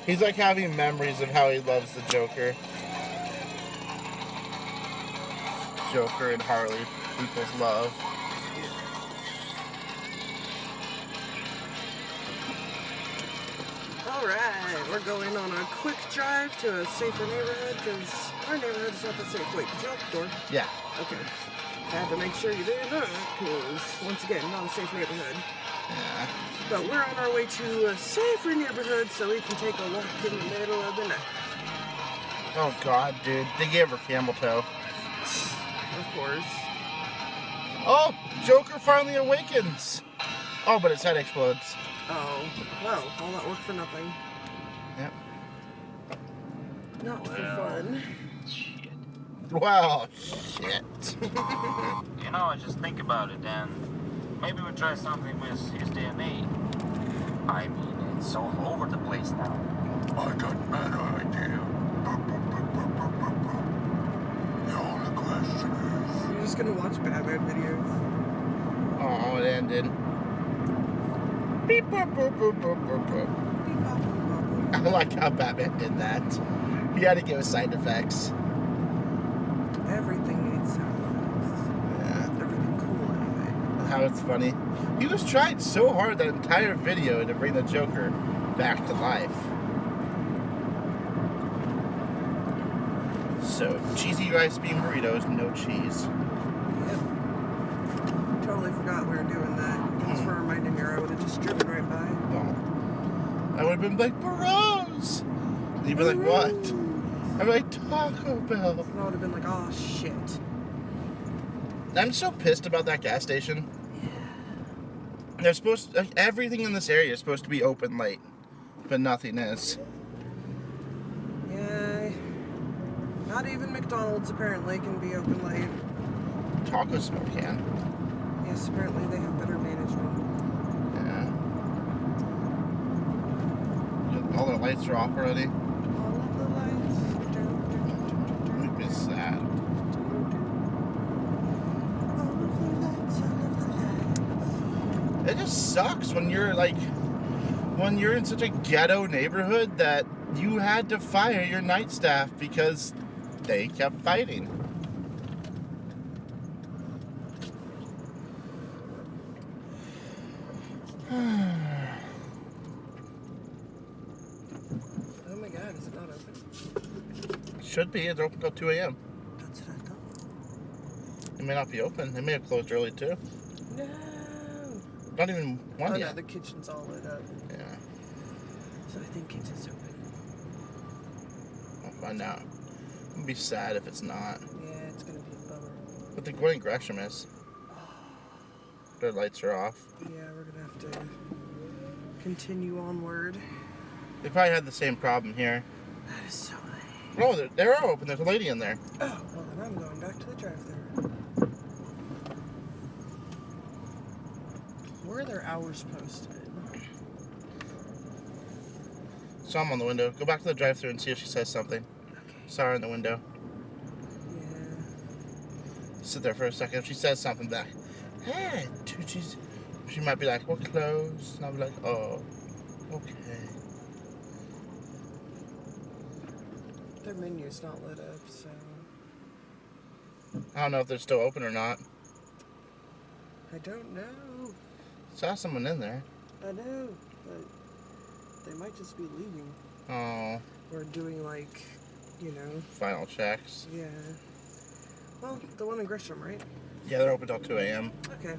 He's like having memories of how he loves the Joker. Joker and Harley equals love. Alright, we're going on a quick drive to a safer neighborhood because our neighborhood is not that safe. Wait, did you lock the door? Yeah. Okay. Had to make sure you did that because, once again, not a safe neighborhood. Yeah. But we're on our way to a safer neighborhood so we can take a walk in the middle of the night. Oh God, dude. They gave her camel toe. Of course. Oh, Joker finally awakens. Oh, but his head explodes. Oh, well, all that work for nothing. Yep. Not for fun. Shit. Well, shit. You know, I just think about it, and maybe we try something with his DNA. I mean, it's all over the place now. I got a better idea. The only question is... You're just gonna watch Batman videos. Oh, it ended. Beep, boop, boop, boop, boop, boop, boop. I like how Batman did that. He had to give us sound effects. Everything needs sound effects. Yeah. Everything cool, anyway. How it's funny. He was trying so hard that entire video to bring the Joker back to life. So, cheesy rice bean burritos, no cheese. Yep. Totally forgot we were doing that. Thanks for reminding me, or I would have just driven right by. No. I would have been like, burros! And you'd be like, what? I'd be like, Taco Bell. And I would have been like, oh shit. I'm so pissed about that gas station. They're supposed to, like, everything in this area is supposed to be open late, but nothing is. Yeah. Not even McDonald's apparently can be open late. Taco Smell can. Yes, apparently they have better management. Yeah. All their lights are off already. All of the lights. It'd be sad. All of the lights, all of the lights. It just sucks when you're like, when you're in such a ghetto neighborhood that you had to fire your night staff because they kept fighting. Oh my god, is it not open? Should be. It's open till 2 a.m. That's what I thought. It may not be open. It may have closed early too. No. Not even one Oh yet. no, the kitchen's all lit up. Yeah. So I think kitchen's open. I'll find out. It'd be sad if it's not. Yeah, it's gonna be a bummer. But the Gwen Gresham is. Their lights are off. Yeah, we're gonna have to continue onward. They probably had the same problem here. That is so lame. Oh, they're open. There's a lady in there. Oh, well then I'm going back to the drive-thru. Where are their hours posted? Saw him on the window. Go back to the drive-thru and see if she says something. Okay. Saw her in the window. Yeah. Sit there for a second. If she says something back, hey, Toochies. She might be like, we're closed. And I'll be like, oh, okay. Their menu's not lit up, so I don't know if they're still open or not. I don't know. Saw someone in there. I know, but they might just be leaving. Oh, Or doing like, you know, final checks. yeah. Well, the one in Gresham, right? Yeah, they're open till 2 a.m. Okay.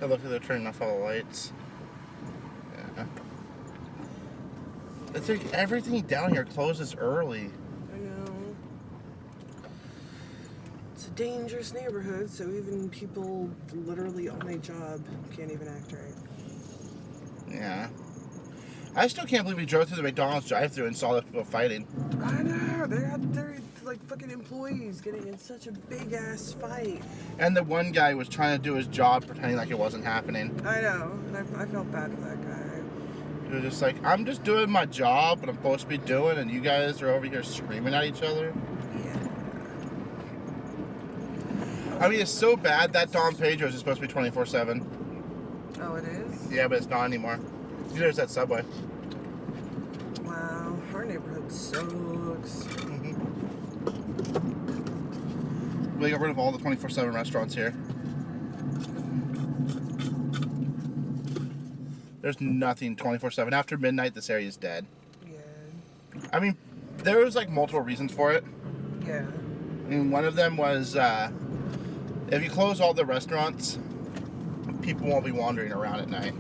It looks like they're turning off all the lights. Yeah. It's like everything down here closes early. I know. It's a dangerous neighborhood, so even people literally on a job can't even act right. Yeah. I still can't believe we drove through the McDonald's drive-thru and saw the people fighting. I know. They're like fucking employees getting in such a big ass fight. And the one guy was trying to do his job pretending like it wasn't happening. I know, and I felt bad for that guy. He was just like, I'm just doing my job, what I'm supposed to be doing, and you guys are over here screaming at each other. Yeah. I mean, it's so bad that Don Pedro's is supposed to be 24/7. Oh, it is? Yeah, but it's not anymore. There's that Subway. Wow, our neighborhood sucks. We got rid of all the 24/7 restaurants here. There's nothing 24/7. After midnight, this area is dead. Yeah. I mean, there was like multiple reasons for it. Yeah. And one of them was if you close all the restaurants, people won't be wandering around at night.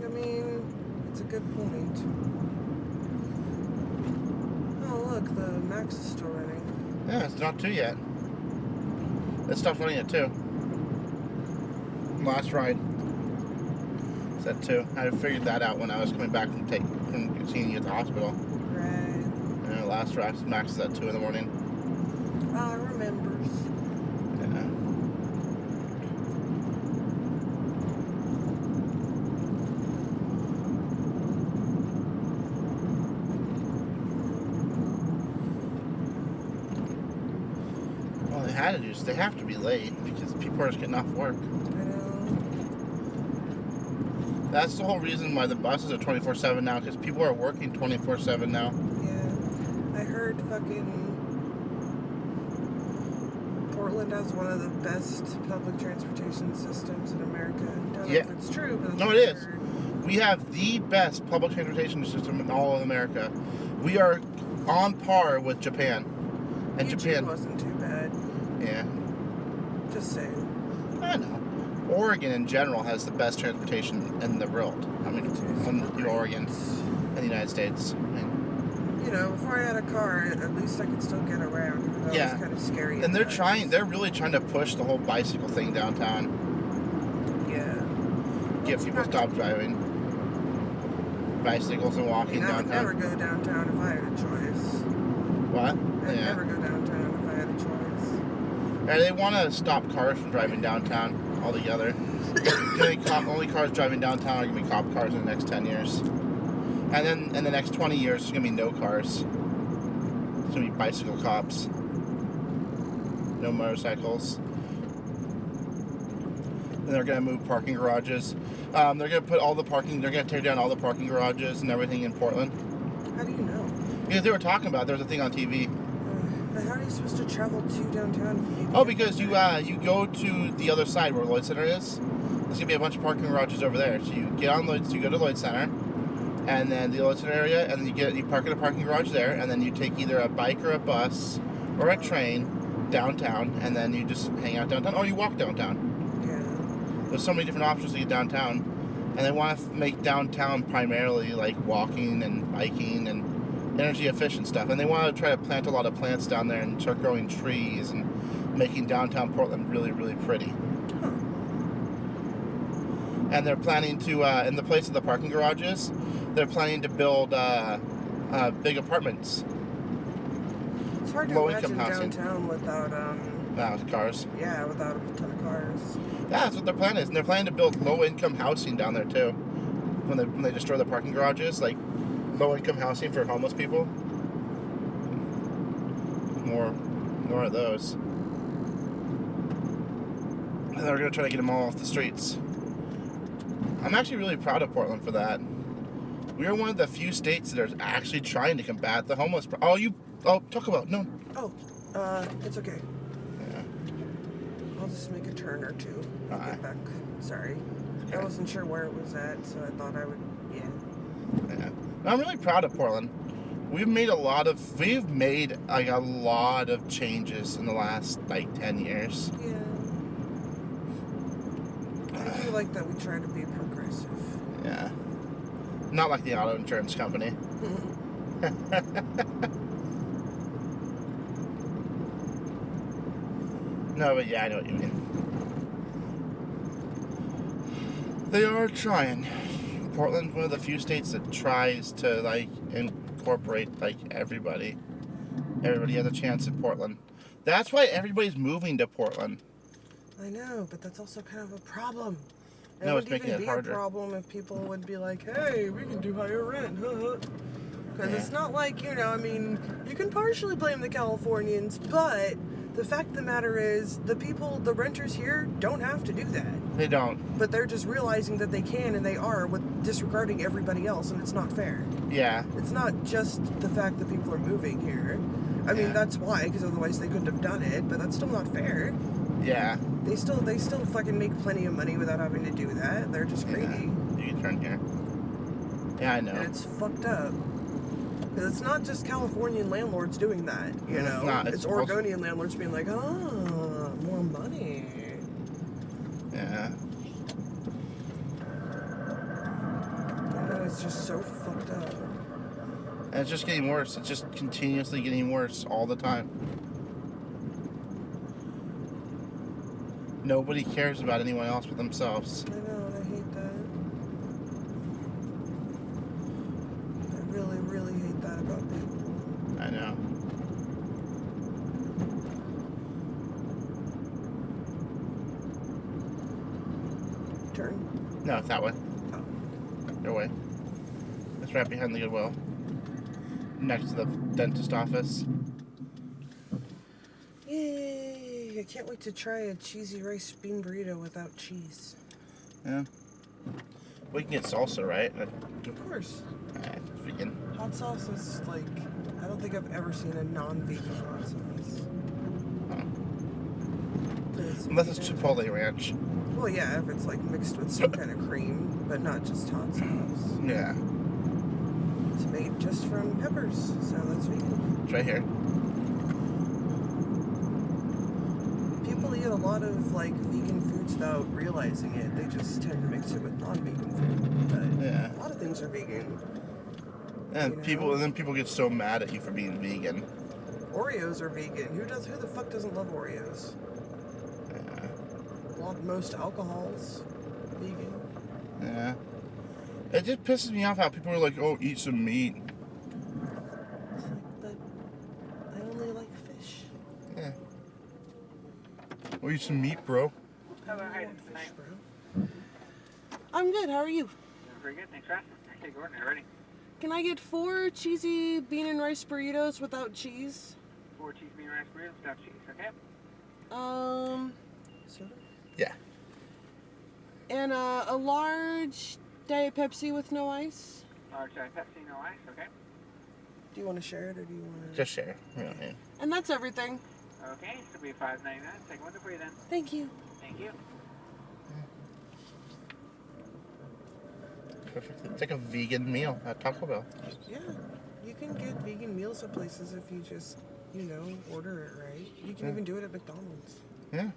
I mean, it's a good point. Oh, look, the Max is still running. Yeah, it's not 2 yet. It stopped running at 2. Last ride. It's at 2. I figured that out when I was coming back from seeing you at the hospital. Right. Last ride, Max is at 2 in the morning. I remembers. Yeah. All they had to do is they have to be late because people are just getting off work. I know. That's the whole reason why the buses are 24/7 now, because people are working 24/7 now. Yeah. I heard fucking Portland has one of the best public transportation systems in America. I don't know if it's true, but that's No, what it I is. heard. We have the best public transportation system in all of America. We are on par with Japan. And Eugene Japan, wasn't too bad. yeah, Just saying. I know. Oregon in general has the best transportation in the world. I mean, Oregon in the United States. I mean, You know, before I had a car, at least I could still get around. Even though Yeah. it was kind of scary. and at times. they're really trying to push the whole bicycle thing downtown. Yeah. Get people to stop driving bicycles and I walking mean, I would never downtown. go downtown if I had a choice. What? I'd Yeah. never go downtown if I had a choice. And they want to stop cars from driving downtown altogether. Only cars driving downtown are going to be cop cars in the next 10 years. And then in the next 20 years, there's going to be no cars. It's going to be bicycle cops. No motorcycles. And they're going to move parking garages. They're going to put all the parking, they're going to tear down all the parking garages and everything in Portland. How do you know? Because they were talking about it. There was a thing on TV. But how are you supposed to travel to downtown if you need to Oh, get because you there? you go to the other side where Lloyd Center is. There's gonna be a bunch of parking garages over there. So you get on Lloyd, you go to Lloyd Center, and then the Lloyd Center area, and then you park in a parking garage there, and then you take either a bike or a bus or a train downtown, and then you just hang out downtown, or you walk downtown. Yeah. There's so many different options to get downtown, and they want to make downtown primarily like walking and biking and energy efficient stuff, and they want to try to plant a lot of plants down there and start growing trees and making downtown Portland really, really pretty. Huh. And they're planning to, in the place of the parking garages, they're planning to build big apartments. It's hard to Low-income imagine housing. downtown without With cars. yeah, without a ton of cars. Yeah, that's what their plan is. And they're planning to build low-income housing down there too. When they destroy the parking garages, like low-income housing for homeless people. More of those. And they're gonna try to get them all off the streets. I'm actually really proud of Portland for that. We are one of the few states that are actually trying to combat the homeless. Talk about no. Oh, it's okay. Yeah. I'll just make a turn or two. I'll Alright. get back. Sorry. Okay. I wasn't sure where it was at, so I thought I would, yeah. Yeah. I'm really proud of Portland. We've made a lot of changes in the last 10 years. Yeah. I do like that we try to be progressive. Yeah. Not like the auto insurance company. No, but yeah, I know what you mean. They are trying. Portland's one of the few states that tries to incorporate everybody. Everybody has a chance in Portland. That's why everybody's moving to Portland. I know, but that's also kind of a problem. And No, it it's would making even it be harder. a problem if people would be like, hey, we can do higher rent, Because Yeah. it's not like, I mean, you can partially blame the Californians, but The fact of the matter is, the renters here don't have to do that. They don't. But they're just realizing that they can and they are with disregarding everybody else, and it's not fair. Yeah. It's not just the fact that people are moving here. I mean, that's why, because otherwise they couldn't have done it, but that's still not fair. Yeah. They still fucking make plenty of money without having to do that. They're just greedy. Yeah. You can turn here. Yeah, I know. And it's fucked up. Because it's not just Californian landlords doing that, you know? It's not. It's Oregonian landlords being like, more money. Yeah. And it's just so fucked up. And it's just getting worse. It's just continuously getting worse all the time. Nobody cares about anyone else but themselves. I know, and I hate that. I really, really hate that about people. I know. Turn. No, it's that way. Oh. Your way. It's right behind the Goodwill. Next to the dentist office. Yay! I can't wait to try a cheesy rice bean burrito without cheese. Yeah. We can get salsa, right? Of course. It's vegan. Hot sauce is like, I don't think I've ever seen a non-vegan hot sauce. Unless it's Chipotle Ranch. Well, yeah, if it's like mixed with some kind of cream, but not just hot sauce. Yeah. It's made just from peppers, so that's vegan. It's right here. People eat a lot of like vegan foods without realizing it. They just tend to mix it with non-vegan food. But Yeah. a lot of things are vegan. And You know? then people get so mad at you for being vegan. Oreos are vegan. Who the fuck doesn't love Oreos? Yeah. Most alcohol's vegan. Yeah. It just pisses me off how people are like, oh, eat some meat. It's like, but I only like fish. Yeah. Oh, eat some meat, bro. Hello, how you doing tonight? I'm good. How are you? Doing pretty good, thanks for asking. Okay, go ahead, ready? Can I get 4 cheesy bean and rice burritos without cheese? 4 cheese bean rice burritos without cheese, okay? Soda? Yeah. And a large Diet Pepsi with no ice. Large Pepsi, no ice, okay? Do you want to share it or do you want to? Just share. We don't need. And that's everything. Okay, this will be $5.99. Take one for you then. Thank you. Thank you. Perfect. It's like a vegan meal at Taco Bell. Yeah, you can get vegan meals at places if you just, order it right. You can even do it at McDonald's. Yeah.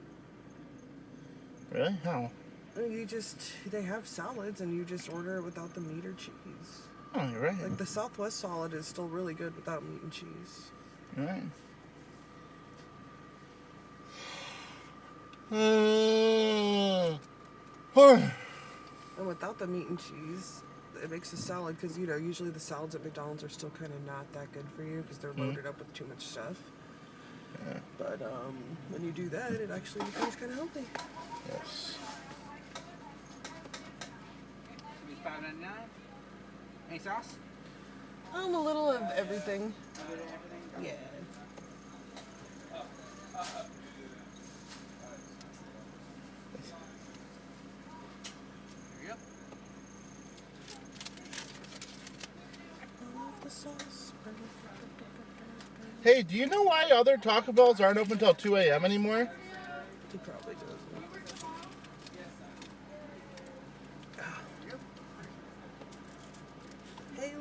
Really? How? They have salads and you just order it without the meat or cheese. Oh, you're right. Like the Southwest salad is still really good without meat and cheese. You're right. And without the meat and cheese, it makes a salad because, usually the salads at McDonald's are still kind of not that good for you because they're loaded up with too much stuff. Yeah. But when you do that, it actually becomes kind of healthy. Yes. $5.99. Any sauce? A little of everything. Yeah. There you go. I love the sauce. Hey, do you know why other Taco Bells aren't open until 2 a.m. anymore? He probably doesn't. Hey,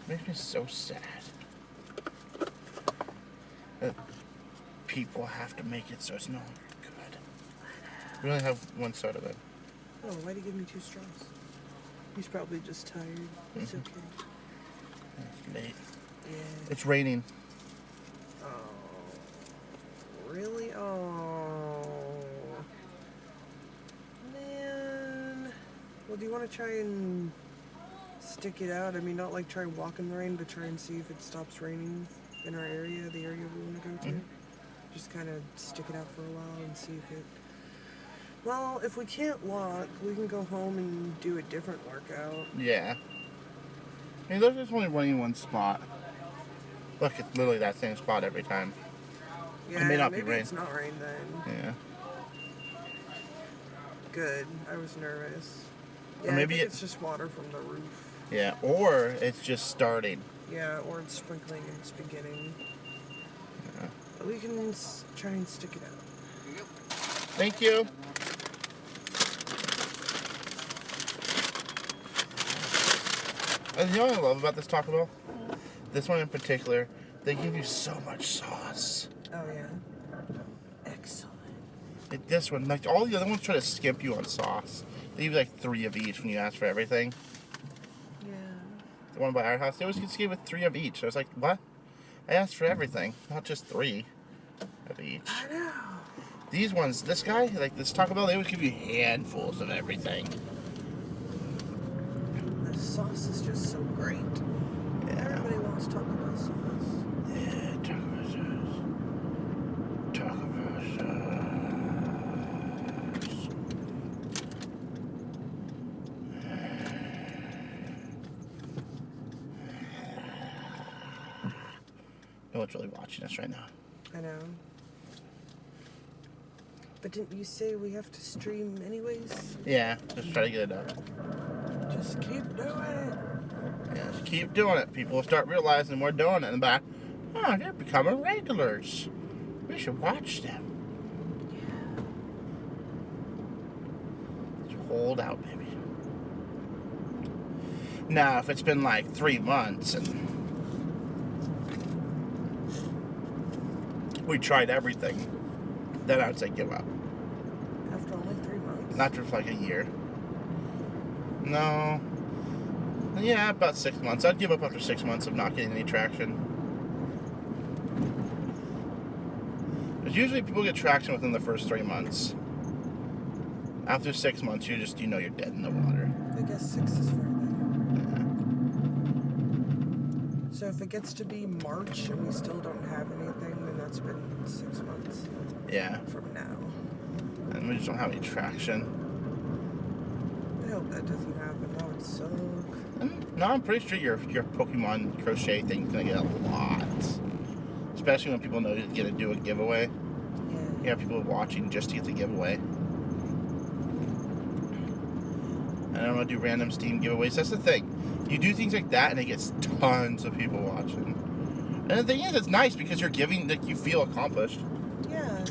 Makes me so sad. That people have to make it so it's no longer good. We only have one soda then. oh, why'd he give me 2 straws? He's probably just tired. It's okay. It's late. Yeah. It's raining. Oh. Really? Oh. Man. Well, do you want to try and stick it out? I mean, not like try and walk in the rain, but try and see if it stops raining in our area, the area we want to go to. Just kind of stick it out for a while and see if it... Well, if we can't walk, we can go home and do a different workout. Yeah. I mean, there's just only running one spot. Look, it's literally that same spot every time. Yeah, may not be maybe rain. it's not rain then. Yeah. Good. I was nervous. Or Yeah, maybe I think it- it's just water from the roof. Yeah, or it's just starting. Yeah, or it's sprinkling in its beginning. Yeah. But we can try and stick it out. Thank you. And you know what I love about this Taco Bell? This one in particular, they give you so much sauce. Oh, yeah. Excellent. Like this one, like all the other ones try to skimp you on sauce. They give you like 3 of each when you ask for everything. Yeah. The one by our house, they always just give it 3 of each. I was like, what? I asked for everything, not just 3 of each. I know. These ones, this guy, like this Taco Bell, they always give you handfuls of everything. The sauce is just so great. Yeah. Everybody wants Taco Bell sauce. Yeah, Taco Bell sauce. Taco Bell sauce. No one's really watching us right now. I know. But didn't you say we have to stream anyways? Yeah, just try to get it up. Just keep doing it. Yeah, just keep doing it. People will start realizing we're doing it and back. Oh, they're becoming regulars. We should watch them. Just hold out, baby. Now, if it's been like 3 months and we tried everything, then I'd say give up. After only 3 months? Not for like a year. No. Yeah, about 6 months. I'd give up after 6 months of not getting any traction. Because usually people get traction within the first 3 months. After 6 months, you know you're dead in the water. I guess 6 is fair then. Yeah. So if it gets to be March and we still don't have anything, then that's been 6 months Yeah. from now. And we just don't have any traction. I hope that doesn't happen. That would suck. And, no, I'm pretty sure your Pokemon crochet thing's gonna get a lot. Especially when people know you're gonna do a giveaway. Yeah. You have people watching just to get the giveaway. And I don't want to do random Steam giveaways. That's the thing. You do things like that and it gets tons of people watching. And the thing is, it's nice because you're giving, like, you feel accomplished. Yeah.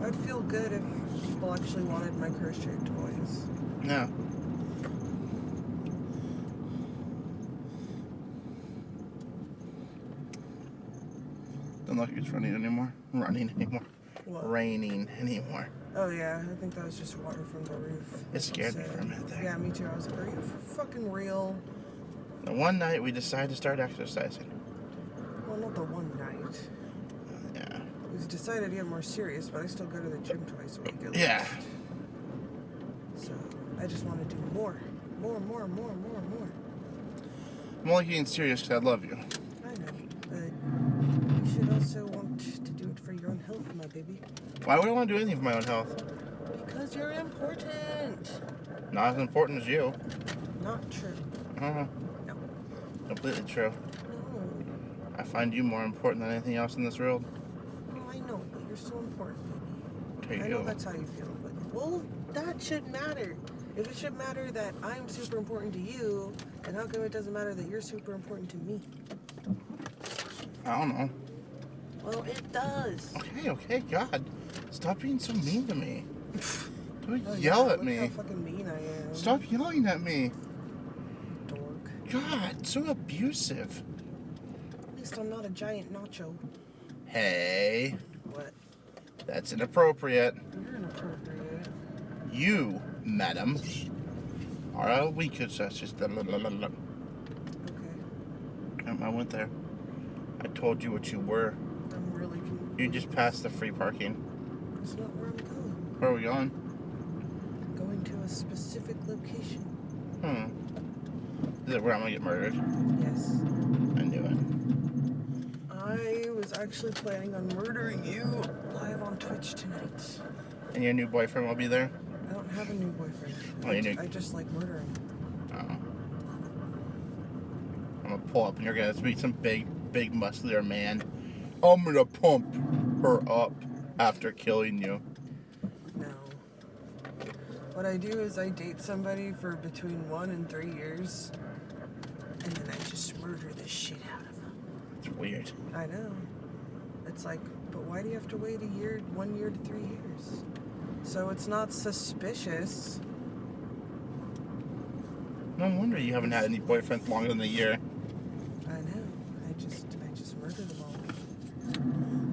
I'd feel good if people actually wanted my crochet toys. Yeah. Don't look like it's running anymore. What? Raining anymore. Oh yeah, I think that was just water from the roof. It scared me So, for a minute there. Yeah, me too. I was like, are you fucking real? The one night we decided to start exercising. Well, not the one night. Yeah. We decided to get more serious, but I still go to the gym twice a week at Yeah. least. So I just want to do more. More. I'm only getting serious because I love you. I know, but you should also want to do it for your own health, my baby. Why would I want to do anything for my own health? Because you're important. Not as important as you. Not true. Uh-huh. No. Completely true. No. I find you more important than anything else in this world. Well, I know, but you're still important, baby. To I you. know that's how you feel, but well, that should matter. If it should matter that I'm super important to you, then how come it doesn't matter that you're super important to me? I don't know. Well, it does. Okay, God. Stop being so mean to me. Don't Oh, yell yeah, at look me. How fucking mean I am. Stop yelling at me. Dork. God, so abusive. At least I'm not a giant nacho. Hey, What? that's inappropriate. You're inappropriate. You, madam, are a weak such as the. Okay. I went there. I told you what you were. I'm really confused. You just passed the free parking. That's not where I'm going. Where are we going? I'm going to a specific location. Is it where I'm gonna get murdered? Yes. I knew it. I was actually planning on murdering you live on Twitch tonight. And your new boyfriend will be there? I don't have a new boyfriend. Oh, you do? I just like murdering. Oh. I'm gonna pull up and you're gonna meet some big big muscular man. I'm gonna pump her up after killing you. No. What I do is I date somebody for between 1 and 3 years, and then I just murder the shit out of them. It's weird. I know. It's like, but why do you have to wait 1 year to 3 years? So it's not suspicious. No wonder you haven't had any boyfriends longer than a year. I know. I just murder them all.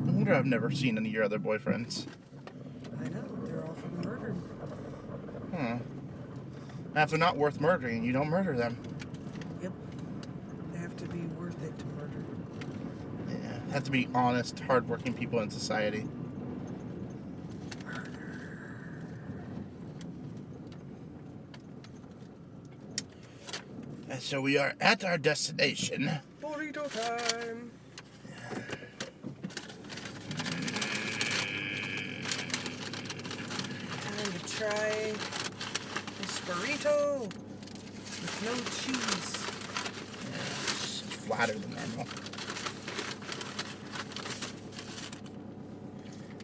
No wonder I've never seen any of your other boyfriends. I know. They're all fucking murdered. Huh. Now, if they're not worth murdering, you don't murder them. Yep. They have to be worth it to murder. Yeah. Have to be honest, hardworking people in society. And so we are at our destination. Burrito time. Time to try this burrito with no cheese. It's flatter than normal.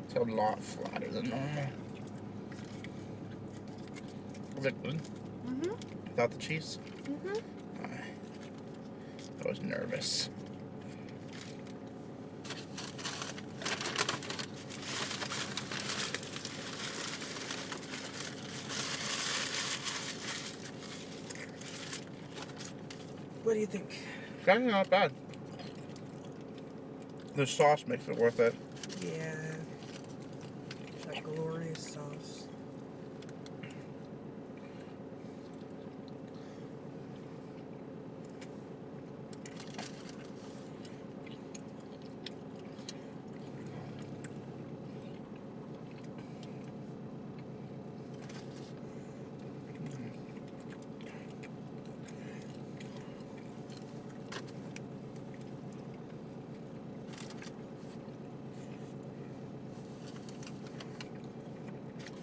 It's a lot flatter than normal. Is it good? Mm-hmm. Without the cheese? Mm-hmm. I was nervous. What do you think? It's actually not bad. The sauce makes it worth it. Yeah. That glorious sauce.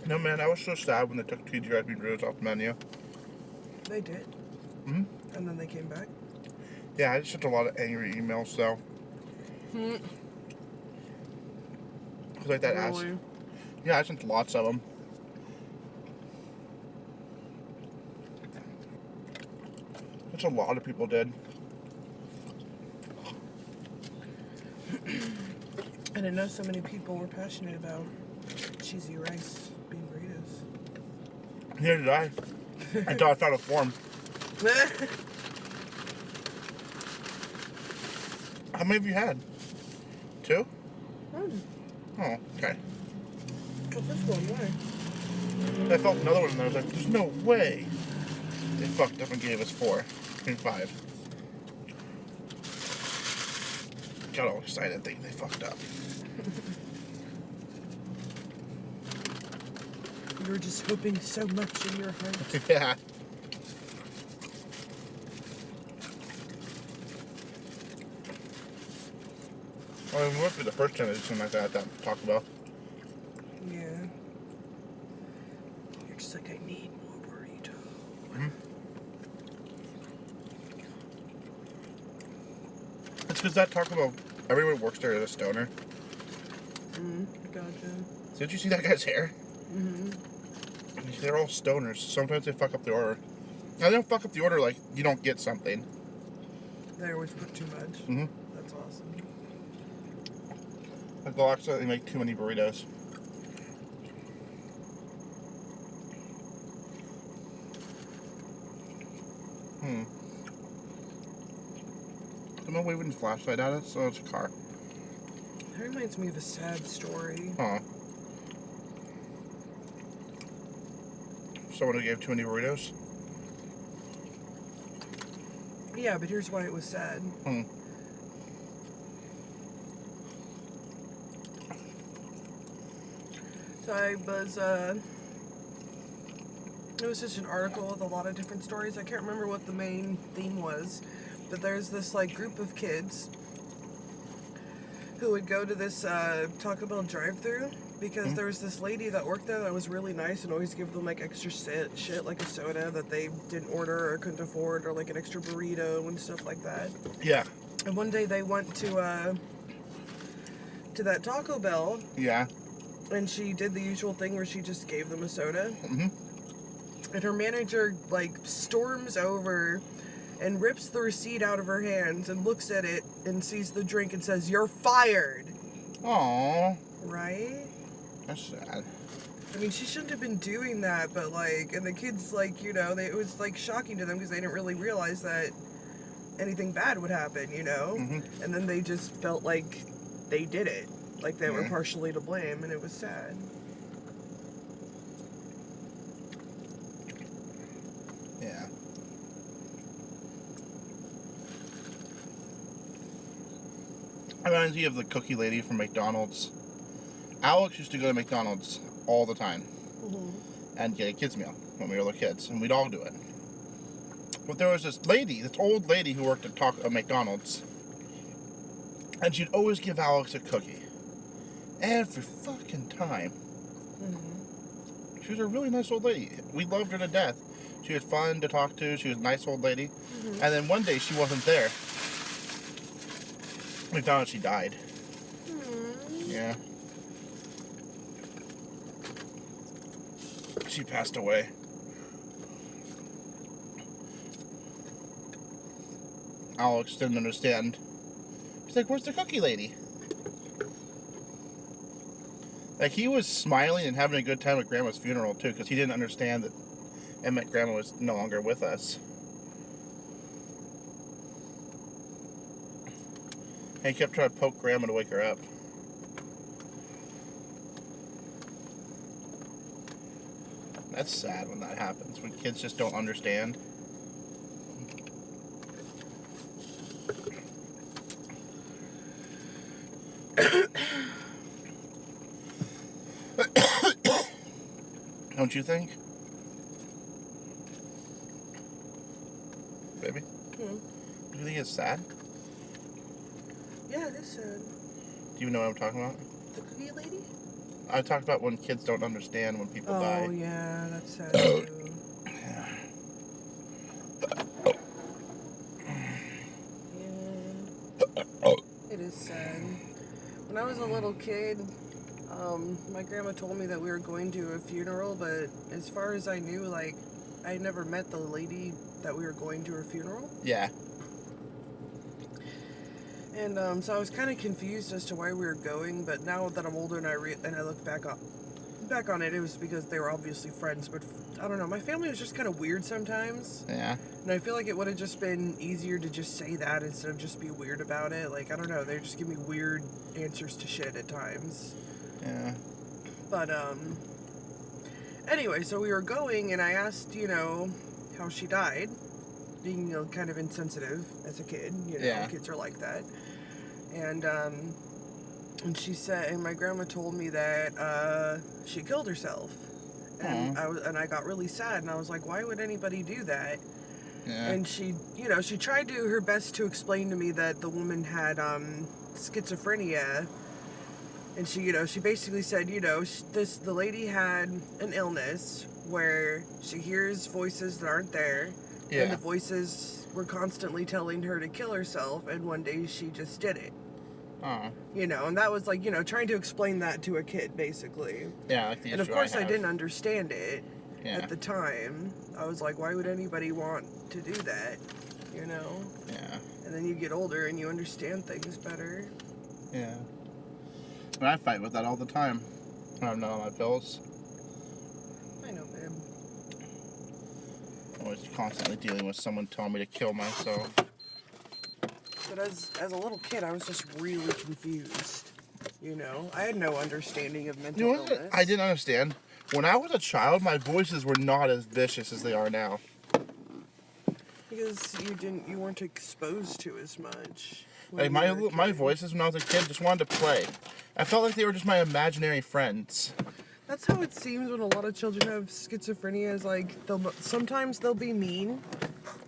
No, man, I was so sad when they took TGIP burritos off the menu. They did. Hmm? And then they came back. Yeah, I just sent a lot of angry emails, though. Hmm. Cause like that ass. Really? Yeah, I sent lots of them. Which a lot of people did. And I know so many people were passionate about cheesy rice bean burritos. Neither did I. Until I found a form. How many have you had? 2? Oh, okay. Oh, that's one way. I felt another one and I was like, there's no way. They fucked up and gave us 4 and 5. Got all excited thinking they fucked up. You were just hoping so much in your heart. Yeah. Well, it must be the first time I did something like that at Taco Bell. Yeah. You're just like, I need more burrito. Mm-hmm. It's because that Taco Bell, everyone works there is a stoner. Gotcha. Did you see that guy's hair? Mm-hmm. They're all stoners. Sometimes they fuck up the order. Now, they don't fuck up the order like you don't get something. They always put too much. Mm-hmm. That's awesome. Like they'll accidentally make too many burritos. There's no waving his flashlight at us, so it's a car. That reminds me of a sad story. Huh. Someone who gave too many burritos? Yeah, but here's why it was sad. So I was, it was just an article with a lot of different stories. I can't remember what the main theme was, but there's this, like, group of kids who would go to this Taco Bell drive-thru because there was this lady that worked there that was really nice and always give them, like, extra shit, like a soda that they didn't order or couldn't afford, or, like, an extra burrito and stuff like that. Yeah. And one day they went to that Taco Bell, Yeah. and she did the usual thing where she just gave them a soda. Mhm. And her manager, like, storms over and rips the receipt out of her hands and looks at it and sees the drink and says, "You're fired." Aww. Right? That's sad. I mean, she shouldn't have been doing that, but, like, and the kids, like, you know, it was, like, shocking to them because they didn't really realize that anything bad would happen, you know? Mhm. And then they just felt like they did it. Like, they were Yeah. partially to blame, and it was sad. Yeah. It reminds me of the cookie lady from McDonald's. Alex used to go to McDonald's all the time and get a kids meal when we were little kids, and we'd all do it. But there was this old lady who worked at McDonald's, and she'd always give Alex a cookie. Every fucking time. She was a really nice old lady. We loved her to death. She was fun to talk to. She was a nice old lady. And then one day she wasn't there. We found out she died. Yeah. She passed away. Alex didn't understand. He's like, "Where's the cookie lady?" Like, he was smiling and having a good time at Grandma's funeral, too, because he didn't understand that it meant Grandma was no longer with us. And he kept trying to poke Grandma to wake her up. That's sad when that happens, when kids just don't understand. Don't you think? Baby? Do you think it's sad? Yeah, it is sad. Do you know what I'm talking about? The cookie lady? I talked about when kids don't understand when people die. Oh, yeah, that's sad too. Yeah. It is sad. When I was a little kid, my grandma told me that we were going to a funeral, but as far as I knew, like, I had never met the lady that we were going to her funeral. Yeah. And so I was kind of confused as to why we were going, but now that I'm older and I look back on it, it was because they were obviously friends. But I don't know, my family was just kind of weird sometimes, Yeah. and I feel like it would have just been easier to just say that instead of just be weird about it. Like, I don't know, they just give me weird answers to shit at times. Yeah. But anyway, so we were going, and I asked, you know, how she died, being, you know, kind of insensitive as a kid. You know, Yeah. kids are like that. And she said, and my grandma told me that she killed herself. And I got really sad, and I was like, why would anybody do that? Yeah. And she, you know, she tried to her best to explain to me that the woman had schizophrenia. And she, you know, she basically said, you know, the lady had an illness where she hears voices that aren't there. Yeah. And the voices were constantly telling her to kill herself, and one day she just did it. Oh. You know, and that was like, you know, trying to explain that to a kid, basically. Yeah, like the And of issue course I have. didn't understand it Yeah. at the time. I was like, why would anybody want to do that? You know? Yeah. And then you get older and you understand things better. Yeah. And I fight with that all the time when I'm not on my pills. I know, babe. I'm always constantly dealing with someone telling me to kill myself. But as a little kid, I was just really confused. You know? I had no understanding of mental You know what illness. I didn't understand? When I was a child, my voices were not as vicious as they are now. Because you weren't exposed to as much. Like when you were a my kid. voices when I was a kid just wanted to play. I felt like they were just my imaginary friends. That's how it seems when a lot of children have schizophrenia. Is like sometimes they'll be mean,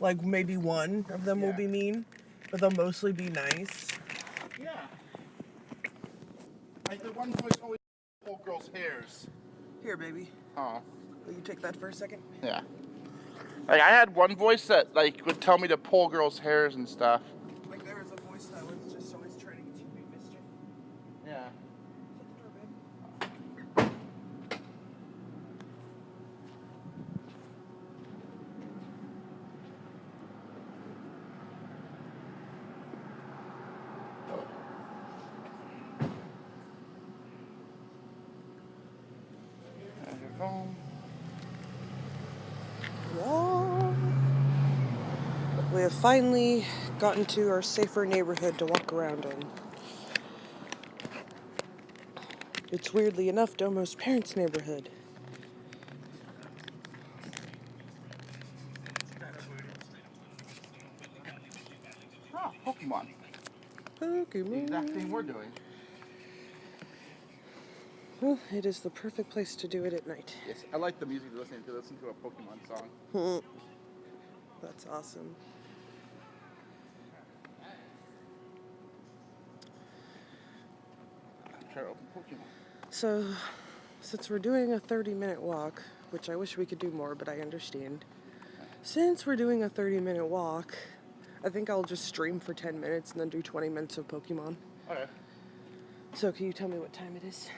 like maybe one of them will Yeah. be mean, but they'll mostly be nice. Yeah. Like the one voice always pull girls' hairs. Here, baby. Oh. Will you take that for a second? Yeah. Like I had one voice that like would tell me to pull girls' hairs and stuff. Like there was a voice We have finally gotten to our safer neighborhood to walk around in. It's weirdly enough Domo's parents' neighborhood. Oh, Pokemon. The Pokemon. exact thing we're doing. Well, it is the perfect place to do it at night. Yes, I like the music to listen to a Pokemon song. That's awesome. Try to open Pokemon. So, since we're doing a 30-minute walk, which I wish we could do more, but I understand. Since we're doing a 30-minute walk, I think I'll just stream for 10 minutes and then do 20 minutes of Pokemon. Okay. So, can you tell me what time it is?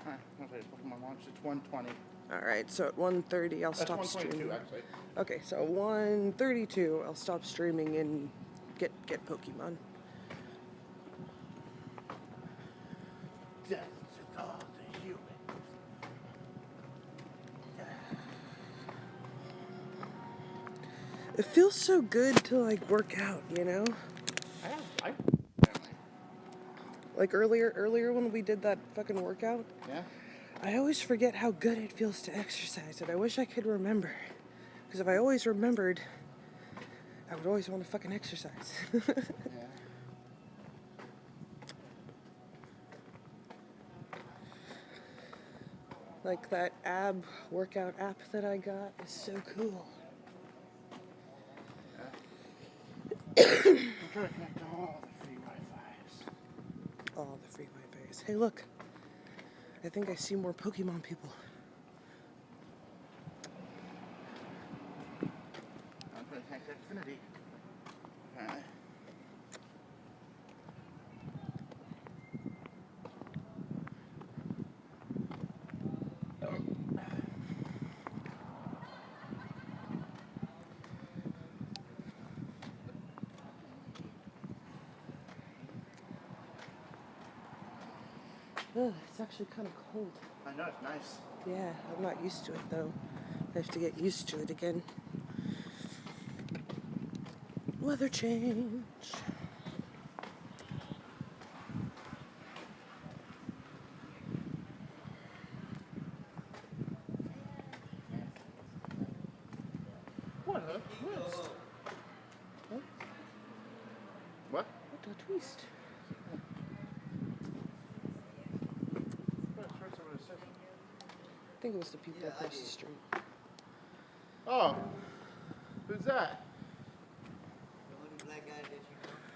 Alright, Pokemon launch. It's 1:20. Alright, so at 1:30 I'll That's stop 1:22 streaming. actually. Okay, so 1:32 I'll stop streaming and get Pokemon. Death to all the humans. It feels so good to like work out, you know? I Like earlier when we did that fucking workout, yeah. I always forget how good it feels to exercise, and I wish I could remember. Because if I always remembered, I would always want to fucking exercise. Yeah. Like that ab workout app that I got is so cool. I'm trying to connect to all the free Wi-Fi's. Oh, the free Wi-Fi's. Hey, look. I think I see more Pokemon people. I'm trying to connect to Xfinity. Alright. Ugh, it's actually kind of cold. I know, it's nice. Yeah, I'm not used to it though. I have to get used to it again. Weather change. What a twist. What? What? What a twist. I think it was the people across the street. Oh, who's that?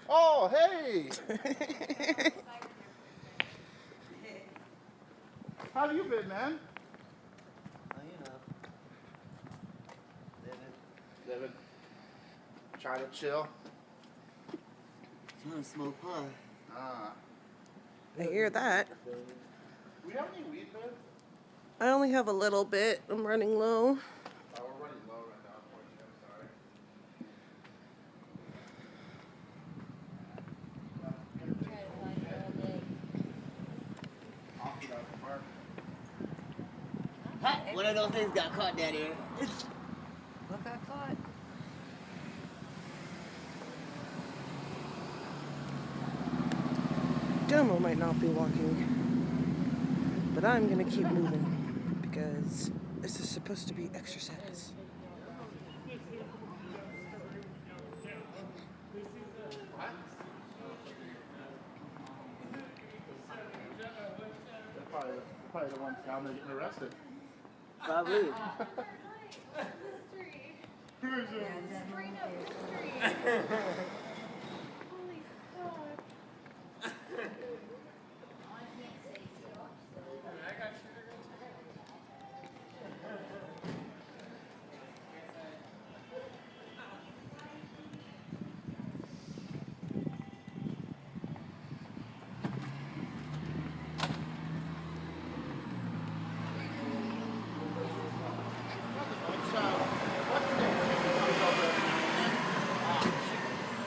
Oh, hey! How have you been, man? Living. Trying to chill. Trying to smoke pot. Ah. I hear that. We have any weed, man? I only have a little bit. I'm running low. Oh, we're running low right now, unfortunately. I'm sorry. Off you got the park. Ha! One of those things got caught down here. What got caught? Domo might not be walking, but I'm gonna keep moving because this is supposed to be exercise. They're probably the ones down there getting arrested. Probably.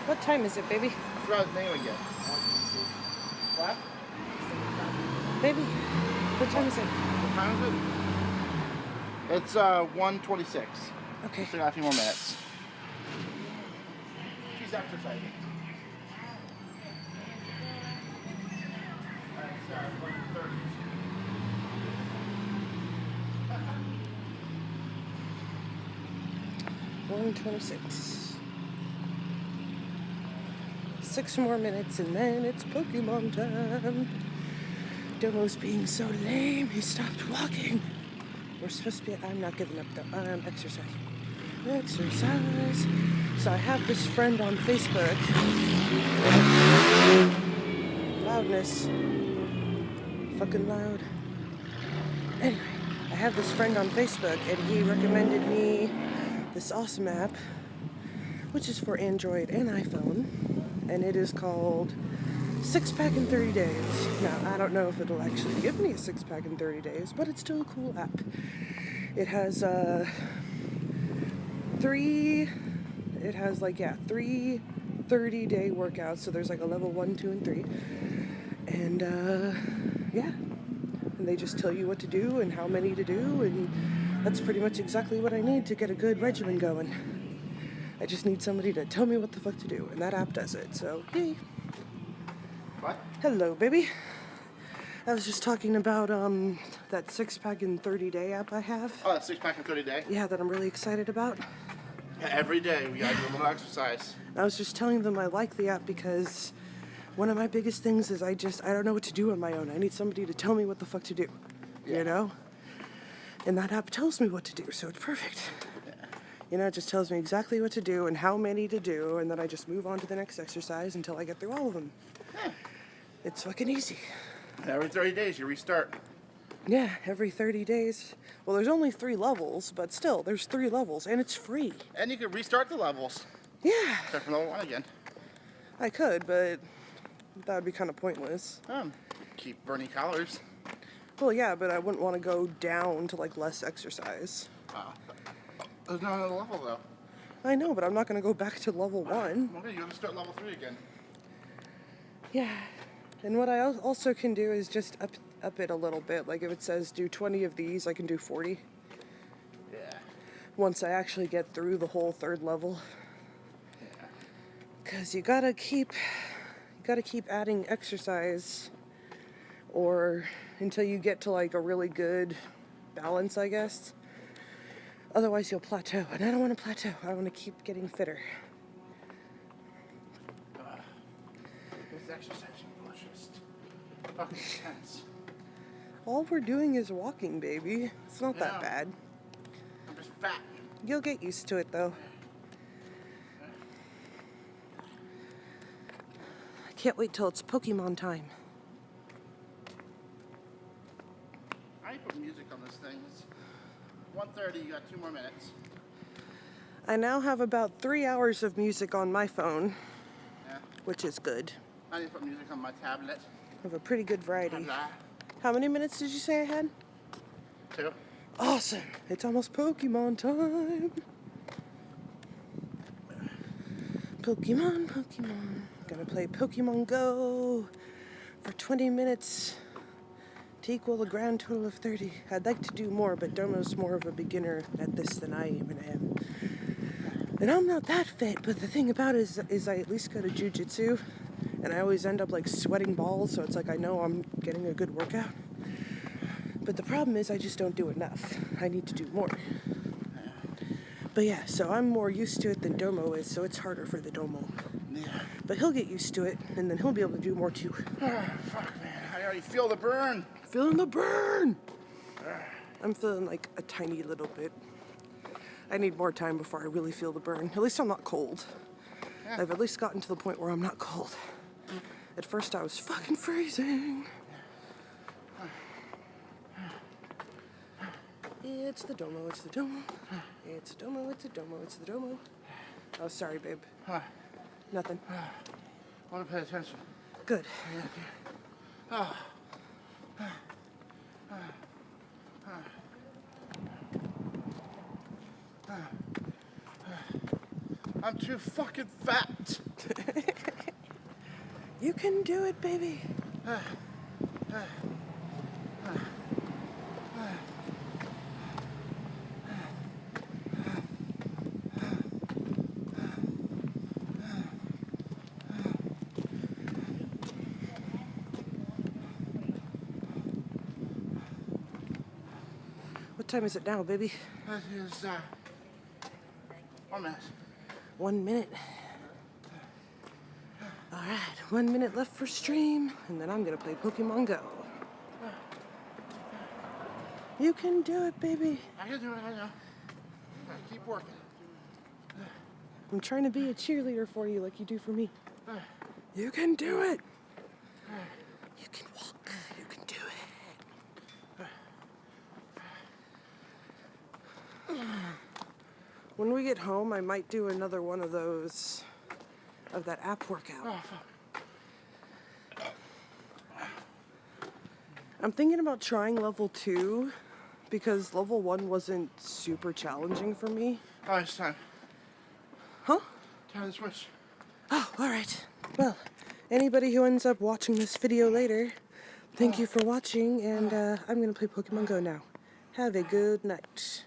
What time is it, baby? I forgot his name again. What? Baby, what time is it? What time is it? It's 1:26. Okay. Still got a few more minutes. She's exercising. Alright, Sarah, 1:30. 1:26. 6 more minutes and then it's Pokemon time. Domo's being so lame, he stopped walking. We're supposed to be, I'm not giving up though, I'm exercising. Exercise. So I have this friend on Facebook. Loudness. Fucking loud. Anyway, I have this friend on Facebook and he recommended me this awesome app, which is for Android and iPhone, and it is called 6-Pack in 30 Days. Now, I don't know if it'll actually give me a 6-pack in 30 days, but it's still a cool app. It has three 30-day workouts, so there's like a level 1, 2, and 3. And yeah, and they just tell you what to do and how many to do, and that's pretty much exactly what I need to get a good regimen going. I just need somebody to tell me what the fuck to do, and that app does it, so yay. What? Hello, baby. I was just talking about that 6-pack in 30-day app I have. Oh, that's 6-pack in 30 days. Yeah, that I'm really excited about. Yeah, every day we gotta do a little exercise. I was just telling them I like the app because one of my biggest things is I don't know what to do on my own. I need somebody to tell me what the fuck to do, you know? And that app tells me what to do, so it's perfect. You know, it just tells me exactly what to do and how many to do, and then I just move on to the next exercise until I get through all of them. Yeah. It's fucking easy. Every 30 days you restart. Yeah, every 30 days. Well, there's only 3 levels, but still, there's 3 levels, and it's free. And you can restart the levels. Yeah, Start from level 1 again. I could, but that would be kind of pointless. Keep burning calories. Well, yeah, but I wouldn't want to go down to, like, less exercise. There's not another level though. I know, but I'm not going to go back to level 1. Okay, you have to start level 3 again. Yeah, and what I also can do is just up it a little bit. Like, if it says do 20 of these, I can do 40. Yeah. Once I actually get through the whole 3rd level. Because you gotta keep adding exercise, or until you get to like a really good balance, I guess. Otherwise you'll plateau, and I don't want to plateau. I want to keep getting fitter. This exercise was just fucking intense. All we're doing is walking, baby. It's not that Yeah. bad. I'm just fat. You'll get used to it, though. I can't wait till it's Pokemon time. I ain't put music on this thing. It's 1:30, you got 2 more minutes. I now have about 3 hours of music on my phone, Yeah. which is good. I need to put music on my tablet. I have a pretty good variety. Tablet. How many minutes did you say I had? 2. Awesome! It's almost Pokemon time! Pokemon. Gonna play Pokemon Go for 20 minutes to equal a grand total of 30. I'd like to do more, but Domo's more of a beginner at this than I even am. And I'm not that fit, but the thing about it is I at least go to jiu-jitsu, and I always end up like sweating balls, so it's like I know I'm getting a good workout. But the problem is I just don't do enough. I need to do more. But yeah, so I'm more used to it than Domo is, so it's harder for the Domo. Yeah. But he'll get used to it, and then he'll be able to do more too. Oh, fuck, man. I already feel the burn. Feeling the burn! I'm feeling like a tiny little bit. I need more time before I really feel the burn. At least I'm not cold. Yeah. I've at least gotten to the point where I'm not cold. At first I was fucking freezing. It's the Domo, it's the Domo. It's the Domo, it's the Domo, it's the Domo. Oh, sorry, babe. Huh. Nothing. I want to pay attention. Good. Oh. I'm too fucking fat. You can do it, baby. What time is it now, baby? That is 1 minute. 1 minute. Alright, 1 minute left for stream, and then I'm gonna play Pokemon Go. You can do it, baby. I can do it, I know. Gotta keep working. I'm trying to be a cheerleader for you like you do for me. You can do it. You can walk. You can do it. When we get home, I might do another one of those, of that app workout. Oh, fuck. I'm thinking about trying level 2 because level 1 wasn't super challenging for me. Oh, it's time. Huh? Time to switch. Oh, alright. Well, anybody who ends up watching this video later, thank you for watching, and I'm gonna play Pokemon Go now. Have a good night.